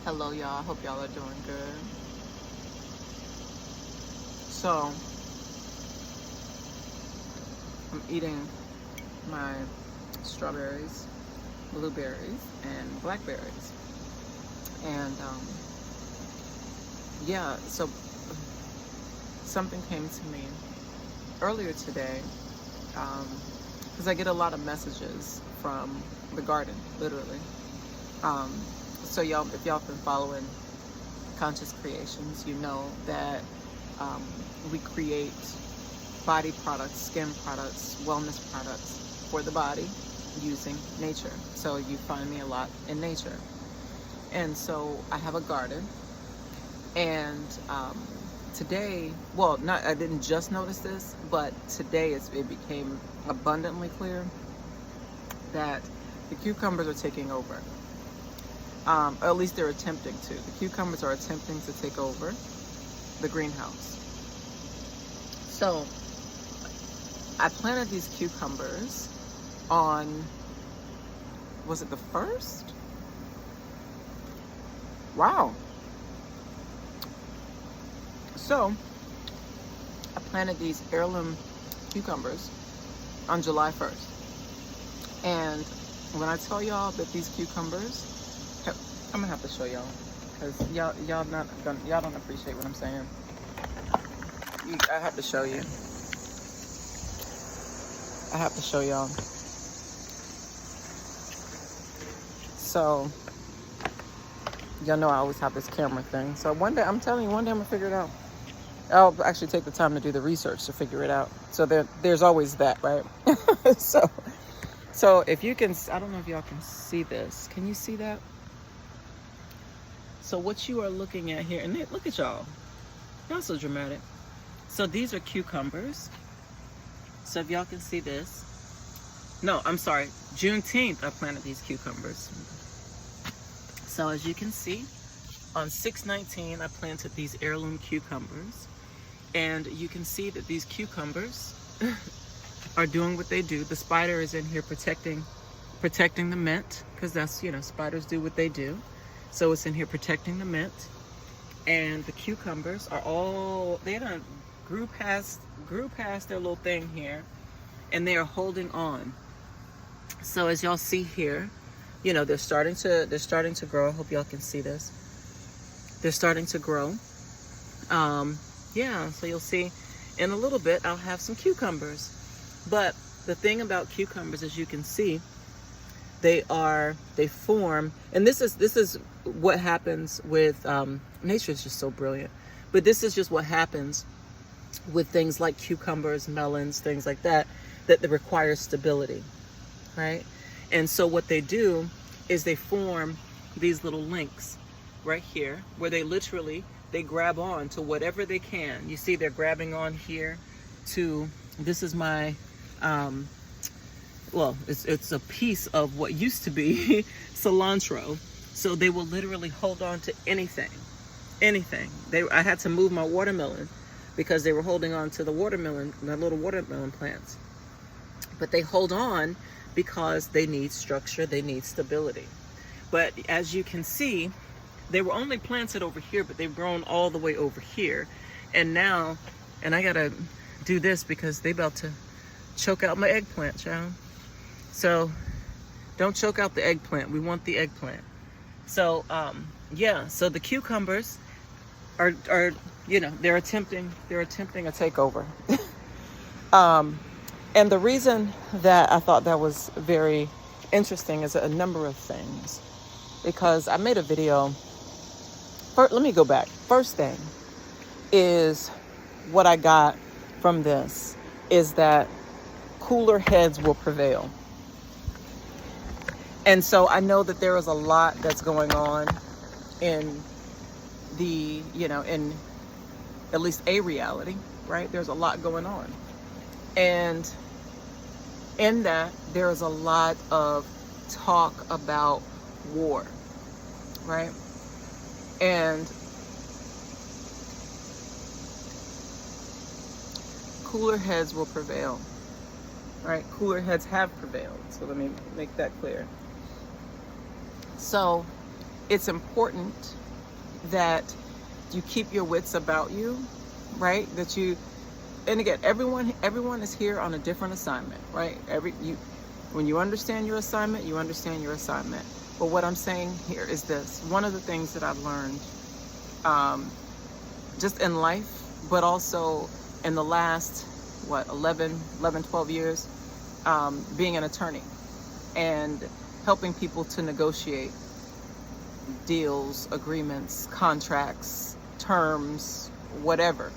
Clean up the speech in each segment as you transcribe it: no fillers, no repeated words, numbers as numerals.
Hello, y'all. Hope y'all are doing good. So, I'm eating my strawberries, blueberries, and blackberries. And yeah, so something came to me earlier today because I get a lot of messages from the garden, literally. Um, so, y'all, if y'all been following Conscious Creations, you know that um, we create body products, skin products, wellness products for the body using nature. So you find me a lot in nature. And so I have a garden. And today, well, not I didn't just notice this, but today it became abundantly clear that the cucumbers are taking over. Or at least they're attempting to. The cucumbers are attempting to take over the greenhouse. So I planted these cucumbers on, was it the 1st? Wow. So I planted these heirloom cucumbers on July 1st. And when I tell y'all that these cucumbers, I'm gonna have to show y'all because y'all don't appreciate what I'm saying. I have to show you. I have to show y'all. So, y'all know I always have this camera thing. So one day, I'm telling you, one day I'm gonna figure it out. I'll actually take the time to do the research to figure it out. So there's always that, right? so if you can, I don't know if y'all can see this. Can you see that? So what you are looking at here, and look at y'all. Y'all so dramatic. So these are cucumbers. So if y'all can see this. No, I'm sorry. Juneteenth, I planted these cucumbers. So as you can see, on 6/19, I planted these heirloom cucumbers. And you can see that these cucumbers are doing what they do. The spider is in here protecting the mint, because that's, spiders do what they do. So it's in here protecting the mint. And the cucumbers are all, they done grew past their little thing here, and they are holding on. So as y'all see here, they're starting to grow. I hope y'all can see this. They're starting to grow. Yeah, so you'll see in a little bit I'll have some cucumbers. But the thing about cucumbers, as you can see, they form, and this is what happens with nature is just so brilliant. But this is just what happens with things like cucumbers, melons, things like that require stability, right? And so what they do is they form these little links right here where they grab on to whatever they can. You see they're grabbing on here to, this is my, well, it's a piece of what used to be cilantro. So they will literally hold on to anything. I had to move my watermelon because they were holding on to the little watermelon plants. But they hold on because they need structure, they need stability. But as you can see, they were only planted over here, but they've grown all the way over here. And now, and I gotta do this because they about to choke out my eggplant, child. So don't choke out the eggplant. We want the eggplant. So yeah, so the cucumbers are they're attempting a takeover. And the reason that I thought that was very interesting is a number of things. Because I made a video. First, let me go back. First thing is what I got from this is that cooler heads will prevail. And so I know that there is a lot that's going on in in at least a reality, right? There's a lot going on. And in that, there is a lot of talk about war, right? And cooler heads will prevail, right? Cooler heads have prevailed. So let me make that clear. So it's important that you keep your wits about you, right? That you, and again, everyone is here on a different assignment, right? When you understand your assignment, you understand your assignment. But what I'm saying here is this: one of the things that I've learned, just in life, but also in the last 12 years, being an attorney and helping people to negotiate deals, agreements, contracts, terms, whatever.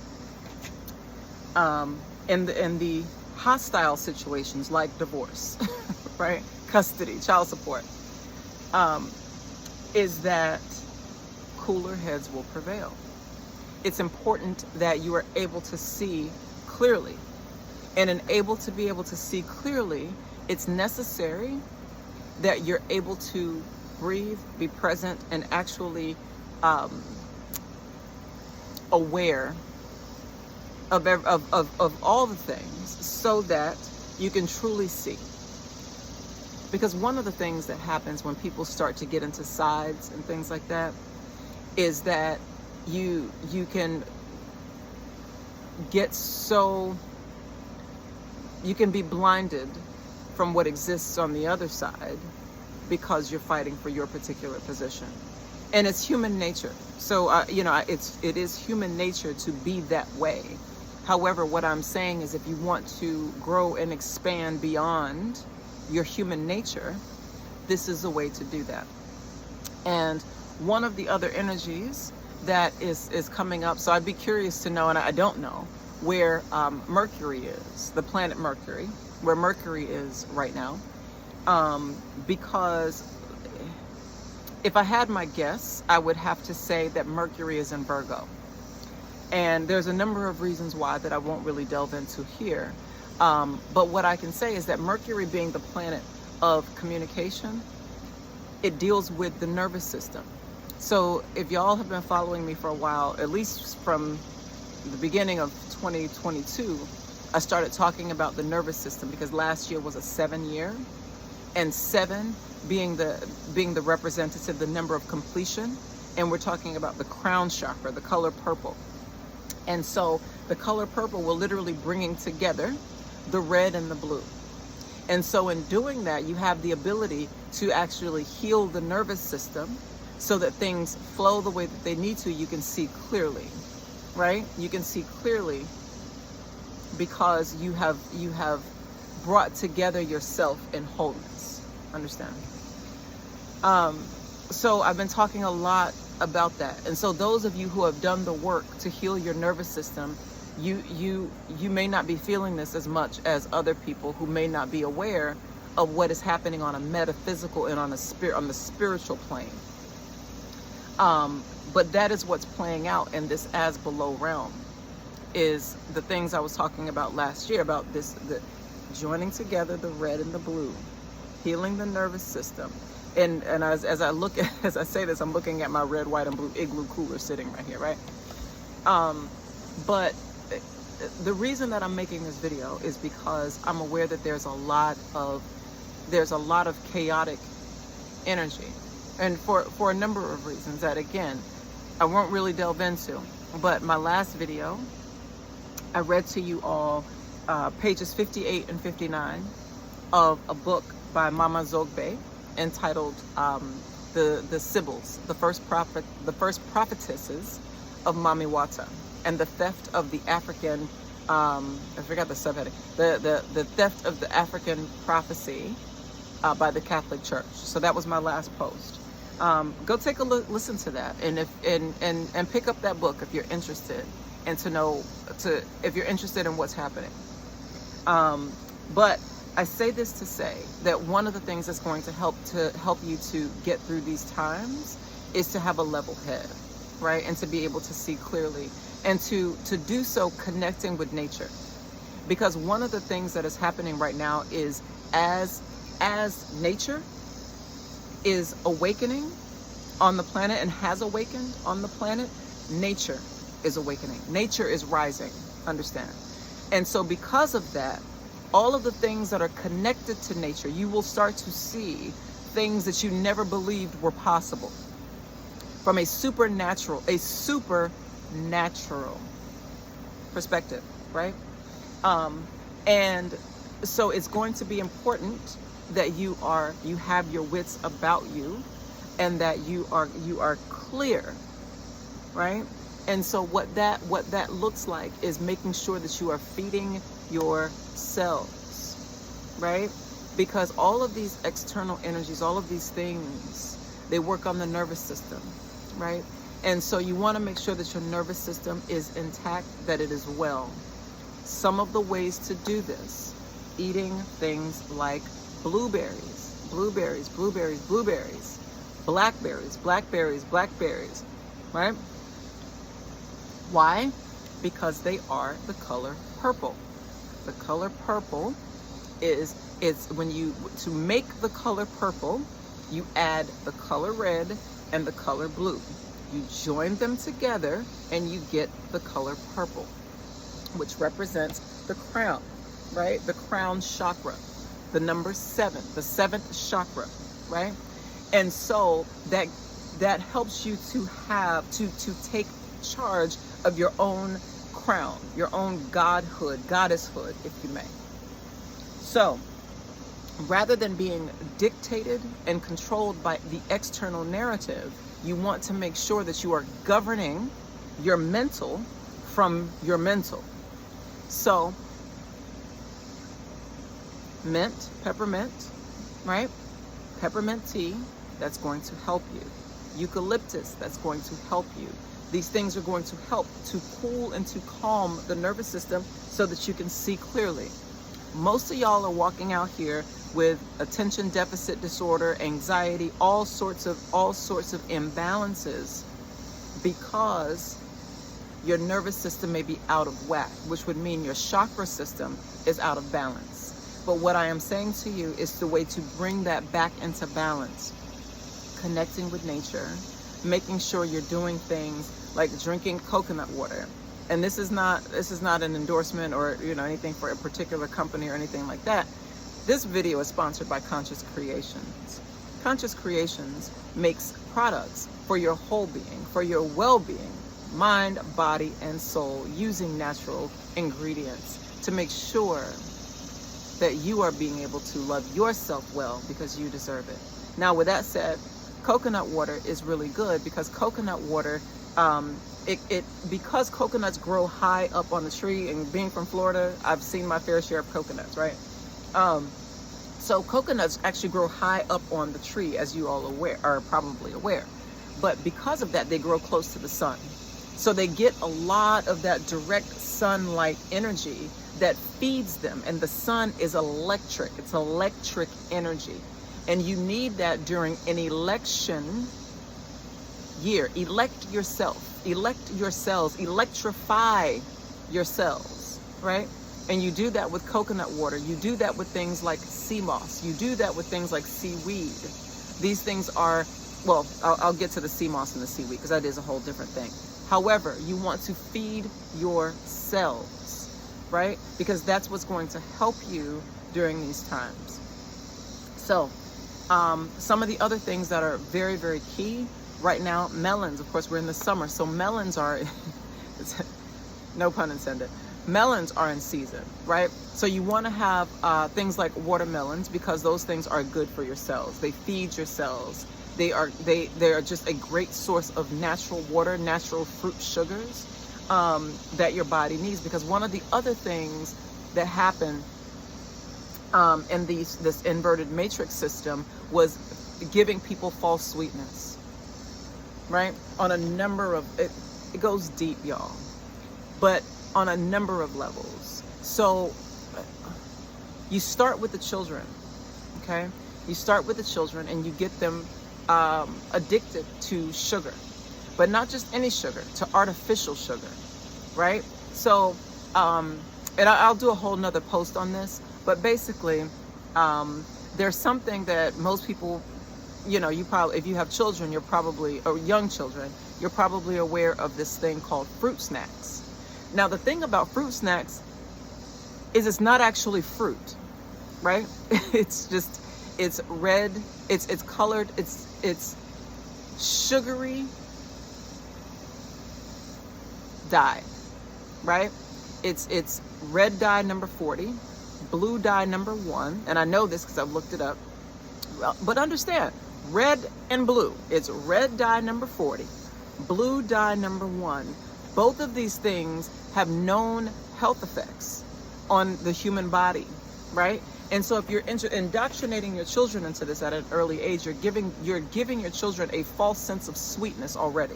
In the hostile situations like divorce, right? Custody, child support, is that cooler heads will prevail. It's important that you are able to see clearly. And to be able to see clearly, it's necessary that you're able to breathe, be present, and actually aware of all the things, so that you can truly see. Because one of the things that happens when people start to get into sides and things like that is that you can get so, you can be blinded from what exists on the other side because you're fighting for your particular position. And it's human nature. So, it is human nature to be that way. However, what I'm saying is, if you want to grow and expand beyond your human nature, this is the way to do that. And one of the other energies that is coming up, so I'd be curious to know, and I don't know, where Mercury is, the planet Mercury, where Mercury is right now. Because if I had my guess, I would have to say that Mercury is in Virgo. And there's a number of reasons why that I won't really delve into here. But what I can say is that Mercury, being the planet of communication, it deals with the nervous system. So if y'all have been following me for a while, at least from the beginning of 2022, I started talking about the nervous system, because last year was a 7-year, and 7 being the representative, the number of completion, and we're talking about the crown chakra, the color purple. And so the color purple will literally bringing together the red and the blue. And so in doing that, you have the ability to actually heal the nervous system so that things flow the way that they need to. You can see clearly, right? You can see clearly because you have brought together yourself in wholeness. Understand? So I've been talking a lot about that. And so those of you who have done the work to heal your nervous system, you may not be feeling this as much as other people who may not be aware of what is happening on a metaphysical and on the spiritual plane. But that is what's playing out in this as below realm, is the things I was talking about last year, about the joining together the red and the blue, healing the nervous system. And as I say this, I'm looking at my red, white, and blue igloo cooler sitting right here, right? But the reason that I'm making this video is because I'm aware that there's a lot of chaotic energy, and for a number of reasons that, again, I won't really delve into. But my last video, I read to you all pages 58 and 59 of a book by Mama Zogbe, entitled the Sibyls, the first prophetesses of Mami Wata, and the theft of the African, I forgot the subheading, the theft of the African prophecy by the Catholic Church. So that was my last post. Go take a look, listen to that, and pick up that book if you're interested, and if you're interested in what's happening. But I say this to say that one of the things that's going to help you to get through these times is to have a level head, right? And to be able to see clearly, and to do so connecting with nature. Because one of the things that is happening right now is, as nature is awakening on the planet and has awakened on the planet, nature is awakening. Nature is rising, understand? And so because of that, all of the things that are connected to nature, you will start to see things that you never believed were possible. from a supernatural perspective, right? And so it's going to be important that you have your wits about you, and that you are clear, right? And so what that looks like is making sure that you are feeding yourselves, right? Because all of these external energies, all of these things, they work on the nervous system, right? And so you want to make sure that your nervous system is intact, that it is well. Some of the ways to do this: eating things like blueberries, blackberries, right? Why? Because they are the color purple. The color purple is to make the color purple, you add the color red and the color blue. You join them together and you get the color purple, which represents the crown, right? The crown chakra, the number 7, the 7th chakra, right? And so that helps you to have to take charge of your own crown, your own godhood, goddesshood, if you may. So rather than being dictated and controlled by the external narrative, you want to make sure that you are governing your mental from your mental. So mint, peppermint, right? Peppermint tea, that's going to help you. Eucalyptus, that's going to help you. These things are going to help to cool and to calm the nervous system so that you can see clearly. Most of y'all are walking out here with attention deficit disorder, anxiety, all sorts of imbalances, because your nervous system may be out of whack, which would mean your chakra system is out of balance. But what I am saying to you is the way to bring that back into balance: connecting with nature, making sure you're doing things like drinking coconut water. And this is not an endorsement or anything for a particular company or anything like that. This video is sponsored by Conscious Creations. Conscious Creations makes products for your whole being, for your well-being, mind, body, and soul, using natural ingredients to make sure that you are being able to love yourself well, because you deserve it. Now, with that said, coconut water is really good because coconut water, because coconuts grow high up on the tree, and being from Florida, I've seen my fair share of coconuts, right? So coconuts actually grow high up on the tree, as you all are probably aware. But because of that, they grow close to the sun. So they get a lot of that direct sunlight energy that feeds them. And the sun is electric. It's electric energy. And you need that during an election year. Elect yourself. Elect your cells. Electrify your cells, right? And you do that with coconut water. You do that with things like sea moss. You do that with things like seaweed. These things are, well, I'll get to the sea moss and the seaweed because that is a whole different thing. However, you want to feed your cells, right? Because that's what's going to help you during these times. So, some of the other things that are very, very key right now, melons. Of course, we're in the summer, so melons are, no pun intended, melons are in season, right? So you want to have things like watermelons, because those things are good for your cells. They feed your cells. They are just a great source of natural water, natural fruit sugars that your body needs. Because one of the other things that happened in this inverted matrix system was giving people false sweetness, right? On a number of, it goes deep, y'all, but on a number of levels. So you start with the children, okay? You start with the children and you get them addicted to sugar, but not just any sugar, to artificial sugar, right? So, and I'll do a whole nother post on this, but basically, there's something that most people, you probably, if you have children, you're probably, or young children, you're probably aware of this thing called fruit snacks. Now, the thing about fruit snacks is it's not actually fruit, right? It's red, it's colored, it's sugary, dye, right? It's red dye number 40, blue dye number 1, and I know this because I've looked it up. Well, but understand, red and blue. It's red dye number 40, blue dye number 1. Both of these things have known health effects on the human body, right? And so if you're indoctrinating your children into this at an early age, you're giving your children a false sense of sweetness already,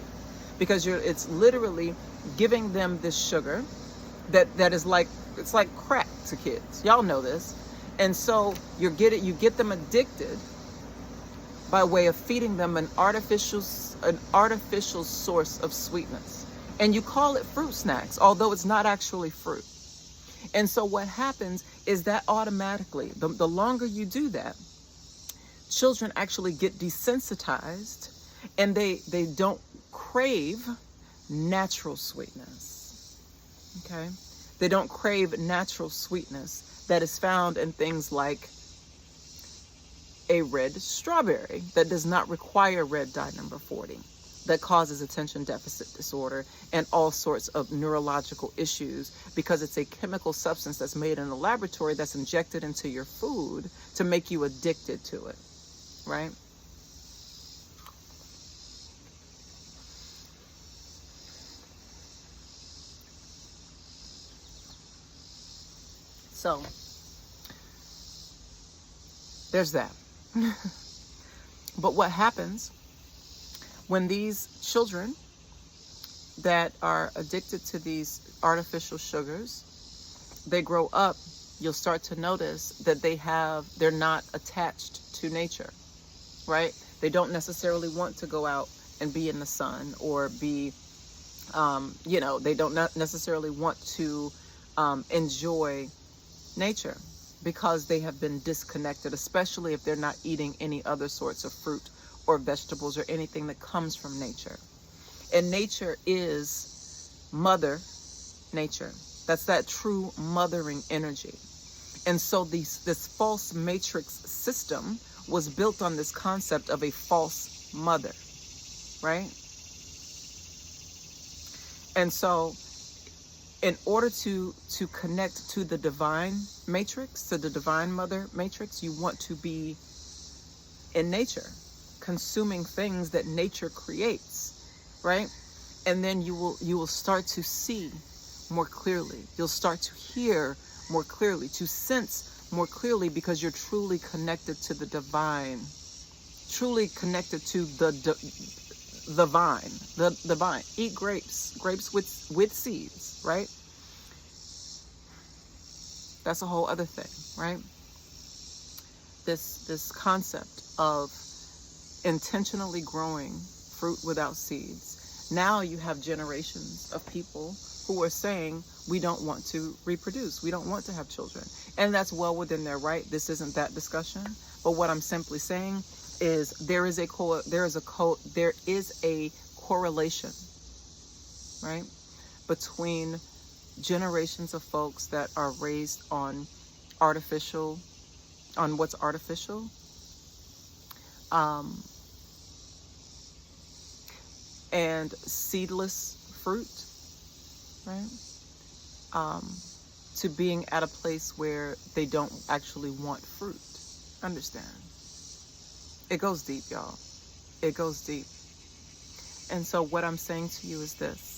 because it's literally giving them this sugar that is like, it's like crack to kids. Y'all know this. And so you get them addicted by way of feeding them an artificial source of sweetness. And you call it fruit snacks, although it's not actually fruit. And so what happens is that automatically, the longer you do that, children actually get desensitized, and they don't crave natural sweetness. Okay? They don't crave natural sweetness that is found in things like a red strawberry that does not require red dye number 40, that causes attention deficit disorder and all sorts of neurological issues, because it's a chemical substance that's made in a laboratory that's injected into your food to make you addicted to it, right? So there's that. But what happens when these children that are addicted to these artificial sugars, they grow up, you'll start to notice that they're not attached to nature, right? They don't necessarily want to go out and be in the sun or be, they don't necessarily want to enjoy nature, because they have been disconnected, especially if they're not eating any other sorts of fruit or vegetables or anything that comes from nature. And nature is mother nature. That's that true mothering energy. And so this false matrix system was built on this concept of a false mother, right? And so in order to connect to the divine matrix, to the divine mother matrix, you want to be in nature, consuming things that nature creates, right? And then you will start to see more clearly. You'll start to hear more clearly, to sense more clearly, because you're truly connected to the divine, truly connected to the vine, the vine. Eat grapes with seeds, right? That's a whole other thing, right? This concept of intentionally growing fruit without seeds. Now you have generations of people who are saying, we don't want to reproduce, we don't want to have children, and that's well within their right. This isn't that discussion, but what I'm simply saying is there is a correlation, right, between generations of folks that are raised on what's artificial, and seedless fruit, right, to being at a place where they don't actually want fruit. Understand? It goes deep, y'all. It goes deep. And so what I'm saying to you is this.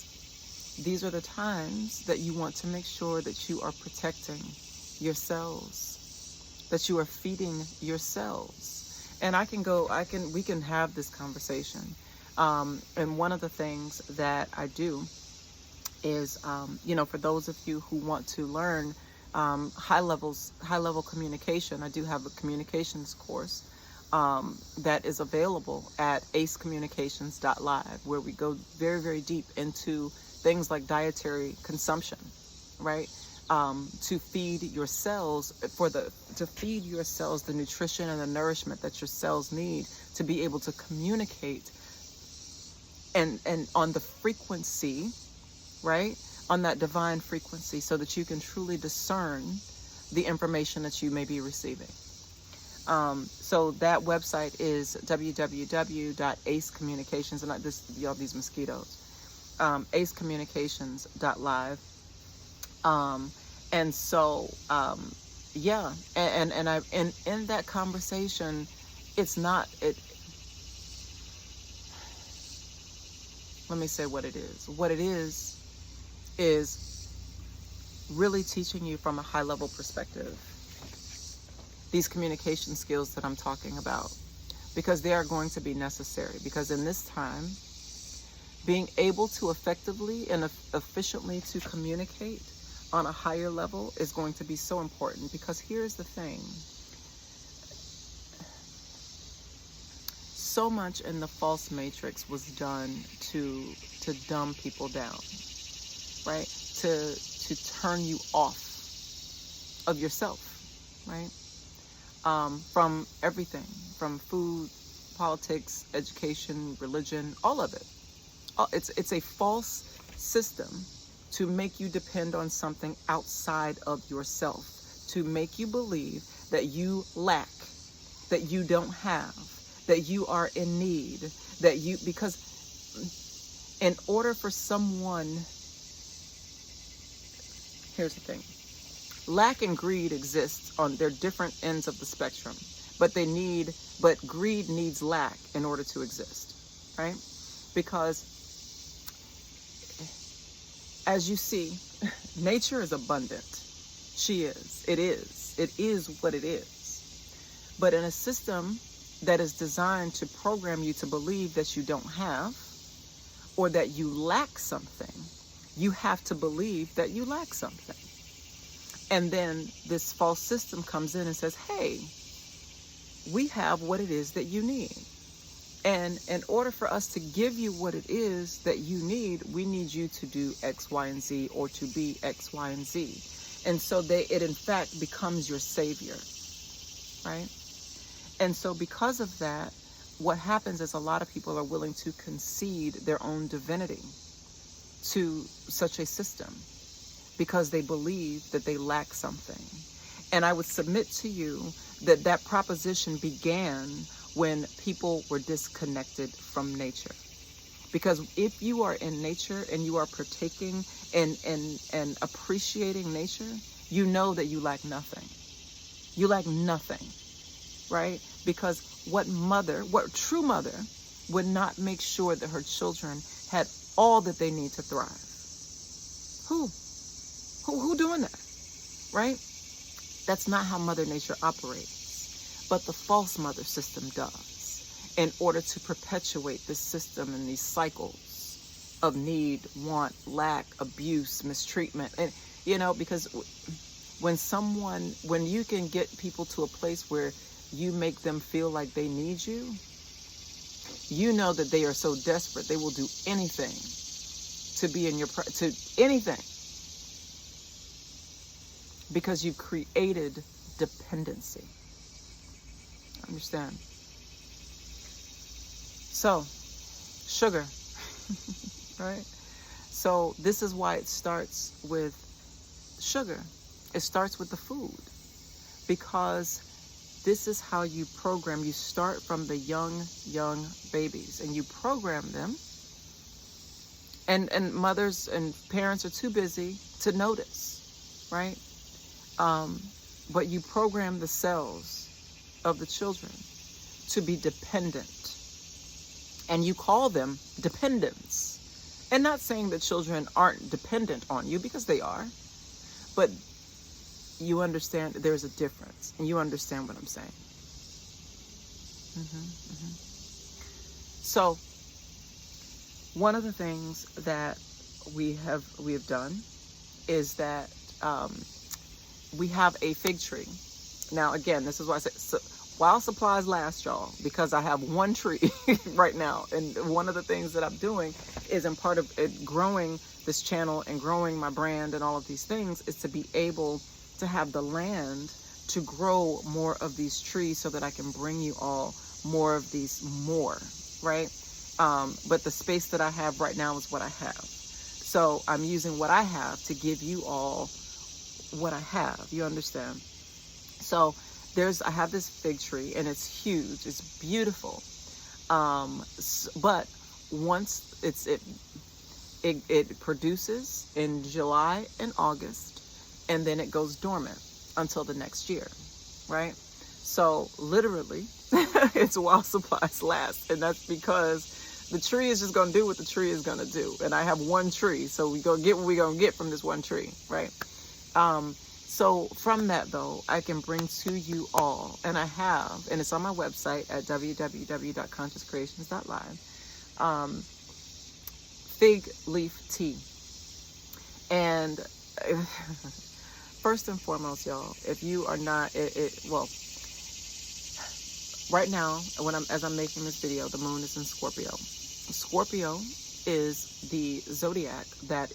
These are the times that you want to make sure that you are protecting your cells, that you are feeding your cells. And we can have this conversation. And one of the things that I do is, for those of you who want to learn high-level communication, I do have a communications course that is available at acecommunications.live, where we go very, very deep into things like dietary consumption, right? To feed your cells, to feed your cells the nutrition and the nourishment that your cells need to be able to communicate, and on the frequency, right? On that divine frequency, so that you can truly discern the information that you may be receiving. So that website is www.acecommunications, and these mosquitoes. acecommunications.live. And so, yeah, and in that conversation, it's not, let me say what it is. What it is really teaching you from a high level perspective these communication skills that I'm talking about, because they are going to be necessary. Because in this time, being able to effectively and efficiently to communicate on a higher level is going to be so important. Because here's the thing. So much in the false matrix was done to dumb people down, right? To turn you off of yourself, right? From everything, from food, politics, education, religion, all of it. It's a false system to make you depend on something outside of yourself, to make you believe that you lack, that you don't have, that you are in need, because in order for someone, here's the thing, lack and greed exists on their different ends of the spectrum, but greed needs lack in order to exist, right? Because as you see, nature is abundant. It is what it is. But in a system that is designed to program you to believe that you don't have, or that you lack something, you have to believe that you lack something. And then this false system comes in and says, hey, we have what it is that you need. And in order for us to give you what it is that you need, we need you to do X, Y, and Z, or to be X, Y, and Z. And so it in fact becomes your savior, right? And so because of that, what happens is a lot of people are willing to concede their own divinity to such a system, because they believe that they lack something. And I would submit to you that proposition began when people were disconnected from nature. Because if you are in nature and you are partaking and appreciating nature, you know that you lack nothing. You lack nothing, right? Because what true mother would not make sure that her children had all that they need to thrive? Who doing that, right? That's not how Mother Nature operates. But the false mother system does, in order to perpetuate this system and these cycles of need, want, lack, abuse, mistreatment. And, because when you can get people to a place where you make them feel like they need you, you know that they are so desperate, they will do anything to be in anything. Because you've created dependency. Understand? So, sugar, right? So this is why it starts with sugar. It starts with the food. Because this is how you program. You start from the young babies, and you program them. And mothers and parents are too busy to notice, right? But you program the cells of the children to be dependent. And you call them dependents. And not saying that children aren't dependent on you, because they are. But you understand there's a difference. And you understand what I'm saying. So, one of the things that we have done is that we have a fig tree. Now, again, this is why I say, while supplies last, y'all, because I have one tree right now. And one of the things that I'm doing is, in part of it, growing this channel and growing my brand and all of these things, is to be able to have the land to grow more of these trees so that I can bring you all more of these right? But the space that I have right now is what I have. So I'm using what I have to give you all what I have. You understand? So I have this fig tree, and it's huge. It's beautiful. But once It produces in July and August, and then it goes dormant until the next year, right? So literally, it's while supplies last, and that's because the tree is just going to do what the tree is going to do. And I have one tree, so we gonna get what we gonna get from this one tree, right? So from that, though, I can bring to you all, and I have, and it's on my website at www.consciouscreations.live, fig leaf tea. And first and foremost, y'all, if you are not, well, right now, as I'm making this video, the moon is in Scorpio. Scorpio is the zodiac that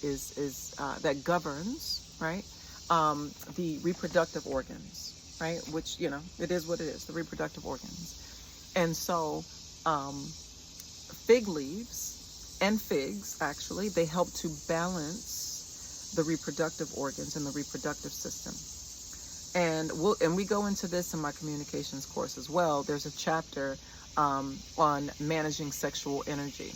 that governs, right, the reproductive organs, right? Which, you know, it is what it is, the reproductive organs. And so, fig leaves and figs, actually, they help to balance the reproductive organs and the reproductive system. And we go into this in my communications course as well. There's a chapter on managing sexual energy,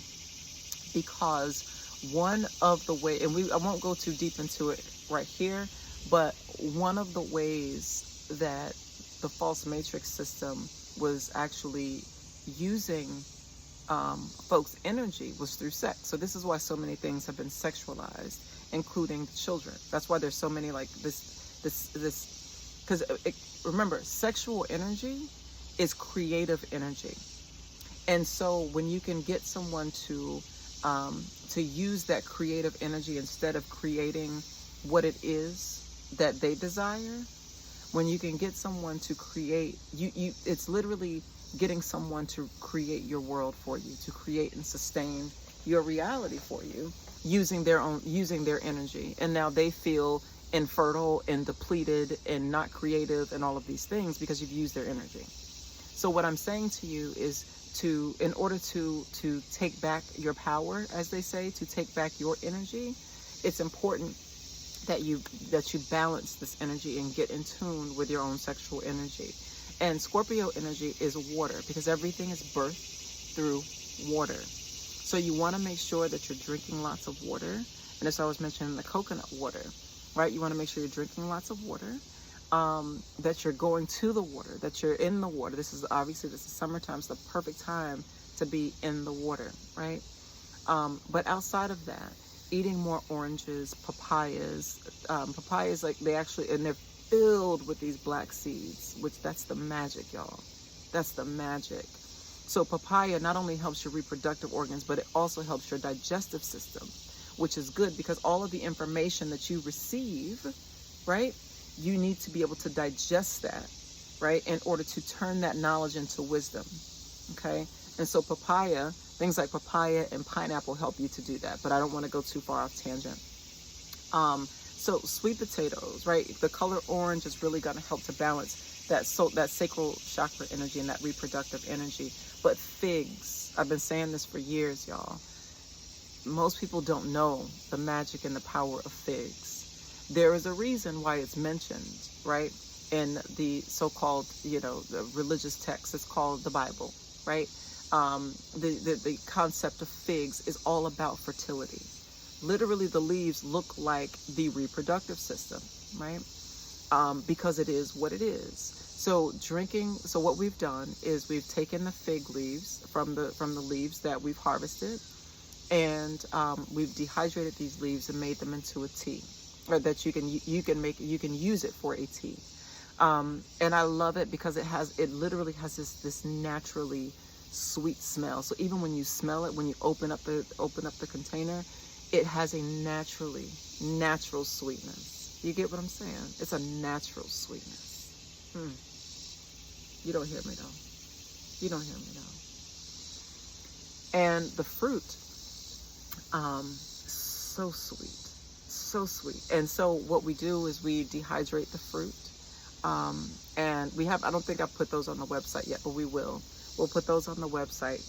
because one of the ways, and I won't go too deep into it right here, but one of the ways that the false matrix system was actually using folks' energy was through sex. So this is why so many things have been sexualized, including children. That's why there's so many like this, because remember, sexual energy is creative energy. And so when you can get someone to use that creative energy instead of creating what it is that they desire, when you can get someone to create, it's literally getting someone to create your world for you, to create and sustain your reality for you, using their energy. And now they feel infertile and depleted and not creative and all of these things because you've used their energy. So what I'm saying to you is, in order to take back your power, as they say, to take back your energy, it's important that you balance this energy and get in tune with your own sexual energy. And Scorpio energy is water, because everything is birthed through water. So you want to make sure that you're drinking lots of water. And as I was mentioning, the coconut water, right? You want to make sure you're drinking lots of water, that you're going to the water, that you're in the water. This is summertime. It's the perfect time to be in the water, right? But outside of that, eating more oranges, papayas, like and they're filled with these black seeds, which that's the magic, y'all. That's the magic. So papaya not only helps your reproductive organs, but it also helps your digestive system, which is good because all of the information that you receive, right, you need to be able to digest that, right, in order to turn that knowledge into wisdom, okay? And so things like papaya and pineapple help you to do that, but I don't want to go too far off tangent. So sweet potatoes, right? The color orange is really going to help to balance that sacral chakra energy and that reproductive energy. But figs, I've been saying this for years, y'all. Most people don't know the magic and the power of figs. There is a reason why it's mentioned, right, in the so-called, the religious text. It's called the Bible, right? The concept of figs is all about fertility. Literally, the leaves look like the reproductive system, right? Because it is what it is. So what we've done is we've taken the fig leaves from the leaves that we've harvested, and we've dehydrated these leaves and made them into a tea, or that you can use it for a tea. And I love it because it literally has this naturally sweet smell. So even when you smell it, when you open up the container, it has a natural sweetness. You get what I'm saying? It's a natural sweetness. You don't hear me though. And the fruit, so sweet. And so what we do is we dehydrate the fruit. And I don't think I've put those on the website yet, but we will. We'll put those on the website,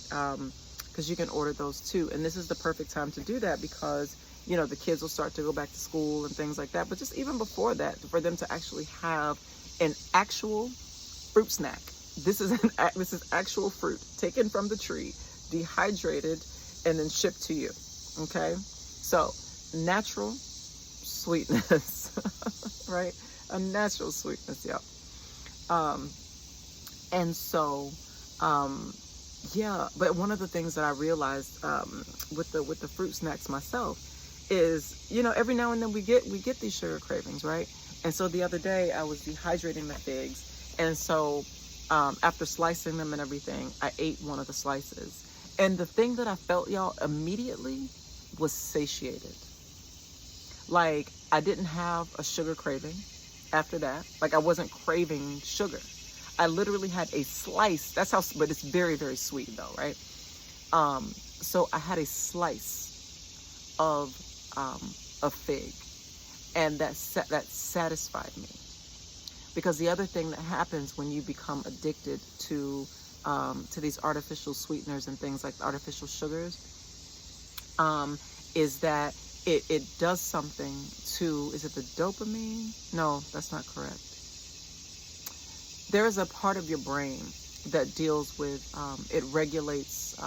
because you can order those too. And this is the perfect time to do that because, the kids will start to go back to school and things like that. But just even before that, for them to actually have an actual fruit snack. This is actual fruit taken from the tree, dehydrated, and then shipped to you. Okay? So, natural sweetness, right? A natural sweetness, yeah. Um, and so, yeah. But one of the things that I realized with the fruit snacks myself is, every now and then we get these sugar cravings, right? And so the other day I was dehydrating the figs, and so after slicing them and everything, I ate one of the slices, and the thing that I felt, y'all, immediately was satiated. Like, I didn't have a sugar craving after that. Like, I wasn't craving sugar. I literally had a slice. That's how, but it's very, very sweet though, right? So I had a slice of a fig, and that satisfied me. Because the other thing that happens when you become addicted to these artificial sweeteners and things like artificial sugars, is that it does something to, is it the dopamine? No, that's not correct. There is a part of your brain that deals with, it regulates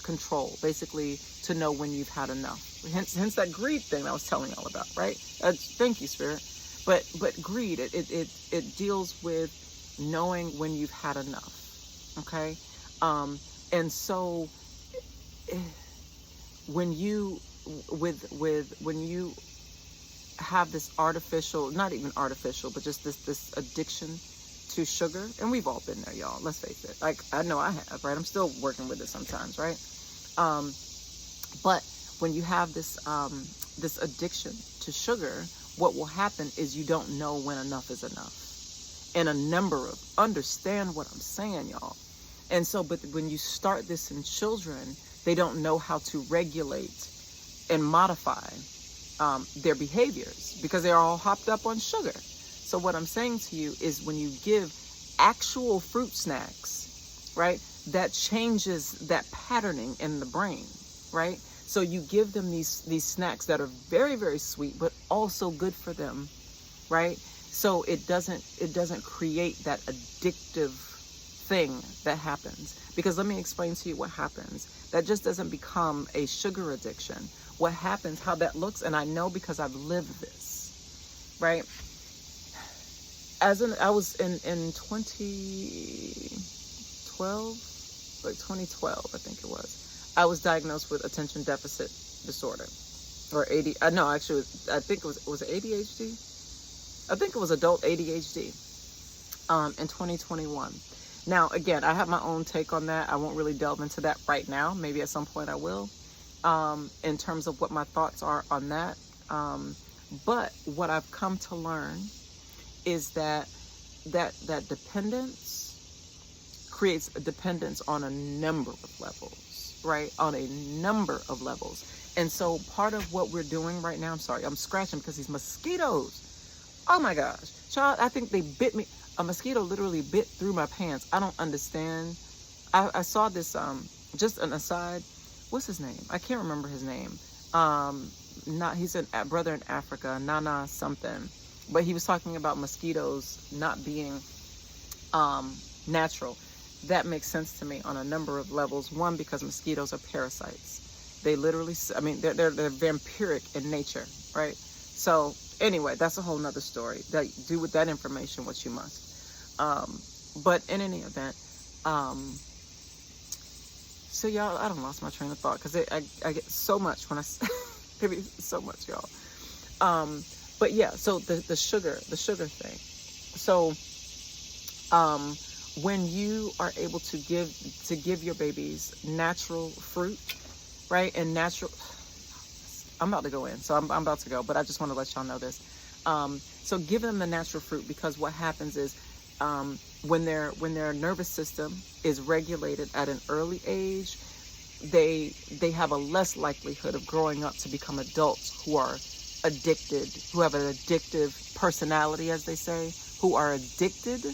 control, basically to know when you've had enough. Hence that greed thing I was telling y'all about, right? Thank you, Spirit. But greed, it deals with knowing when you've had enough, okay? And so when you have this artificial, not even artificial, but just this addiction to sugar, and we've all been there, y'all, let's face it. Like, I know I have, right? I'm still working with it sometimes, right? But when you have this this addiction to sugar, what will happen is you don't know when enough is enough. And understand what I'm saying, y'all. And so, but when you start this in children, they don't know how to regulate and modify their behaviors because they're all hopped up on sugar. So what I'm saying to you is, when you give actual fruit snacks, right, that changes that patterning in the brain, right? So you give them these snacks that are very, very sweet, but also good for them, right? So it doesn't create that addictive thing that happens. Because let me explain to you what happens. That just doesn't become a sugar addiction. What happens, how that looks, and I know because I've lived this, right? I was in 2012, like 2012, I think it was. I was diagnosed with attention deficit disorder, or AD. No, actually, I think it was ADHD. I think it was adult ADHD. In 2021. Now, again, I have my own take on that. I won't really delve into that right now. Maybe at some point I will. In terms of what my thoughts are on that. But what I've come to learn is that dependence creates a dependence on a number of levels, right? On a number of levels. And so part of what we're doing right now, I'm sorry, I'm scratching because these mosquitoes, oh my gosh, child, I think they bit me. A mosquito literally bit through my pants. I don't understand. I saw this, just an aside, what's his name? I can't remember his name. He's a brother in Africa, Nana something. But he was talking about mosquitoes not being natural. That makes sense to me on a number of levels. One, because mosquitoes are parasites. They literally, I mean, they're vampiric in nature, right? So anyway, that's a whole nother story. Do with that information what you must. But in any event, so y'all, I done lost my train of thought because I get so much when I maybe so much, y'all. But yeah, so the sugar thing. So when you are able to give your babies natural fruit, right, and natural, I'm about to go in, so I'm about to go, but I just want to let y'all know this. So give them the natural fruit, because what happens is, when their nervous system is regulated at an early age, they have a less likelihood of growing up to become adults who are addicted, who have an addictive personality, as they say, who are addicted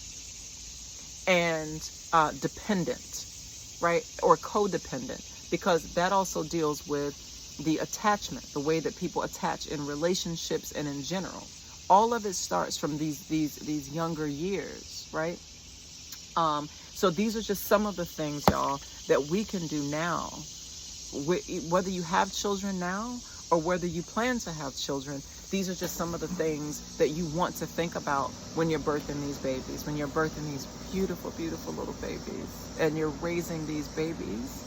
and dependent, right, or codependent, because that also deals with the attachment, the way that people attach in relationships and in general. All of it starts from these younger years, right? So these are just some of the things, y'all, that we can do now. Whether you have children now or whether you plan to have children, these are just some of the things that you want to think about when you're birthing these babies, when you're birthing these beautiful, beautiful little babies, and you're raising these babies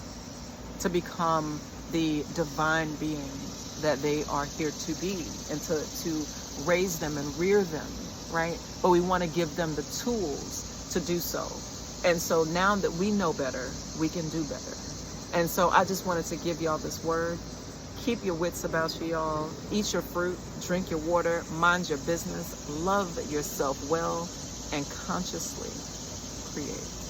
to become the divine beings that they are here to be, and to raise them and rear them, right? But we want to give them the tools to do so. And so now that we know better, we can do better. And so I just wanted to give y'all this word. Keep your wits about you, y'all. Eat your fruit, drink your water, mind your business, love yourself well, and consciously create.